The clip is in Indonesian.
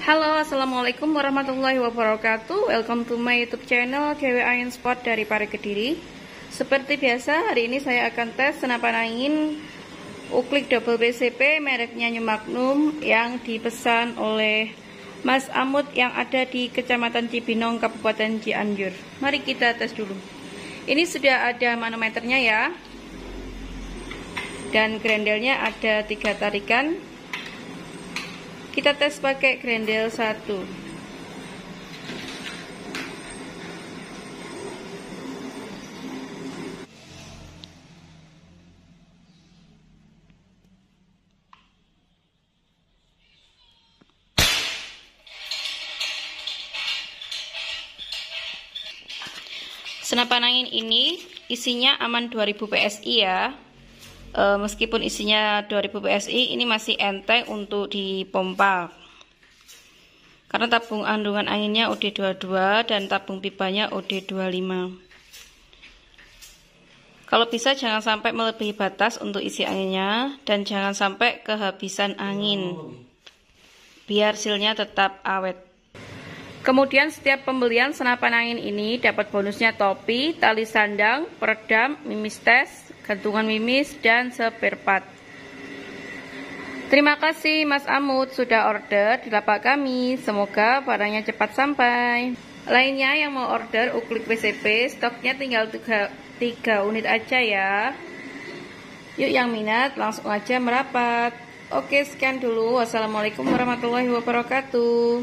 Halo, assalamualaikum warahmatullahi wabarakatuh. Welcome to my YouTube channel Cewek Angin Sport dari Pare Kediri. Seperti biasa, hari ini saya akan tes senapan angin Uklik Double BCP mereknya New Magnum yang dipesan oleh Mas Amut yang ada di Kecamatan Cibinong, Kabupaten Cianjur. Mari kita tes dulu. Ini sudah ada manometernya ya, dan grendelnya ada 3 tarikan. Kita tes pakai grendel 1. Senapan angin ini isinya aman 2000 PSI ya. Meskipun isinya 2000 PSI, ini masih enteng untuk dipompa karena tabung andungan anginnya OD22 dan tabung pipanya OD25. Kalau bisa jangan sampai melebihi batas untuk isi anginnya, dan jangan sampai kehabisan angin biar silnya tetap awet. Kemudian setiap pembelian senapan angin ini dapat bonusnya topi, tali sandang, peredam, mimis tes, gantungan mimis, dan spare part. Terima kasih Mas Amut sudah order di lapak kami. Semoga barangnya cepat sampai. Lainnya yang mau order Uklik BCP, stoknya tinggal 3 unit aja ya. Yuk yang minat langsung aja merapat. Oke, sekian dulu. Wassalamualaikum warahmatullahi wabarakatuh.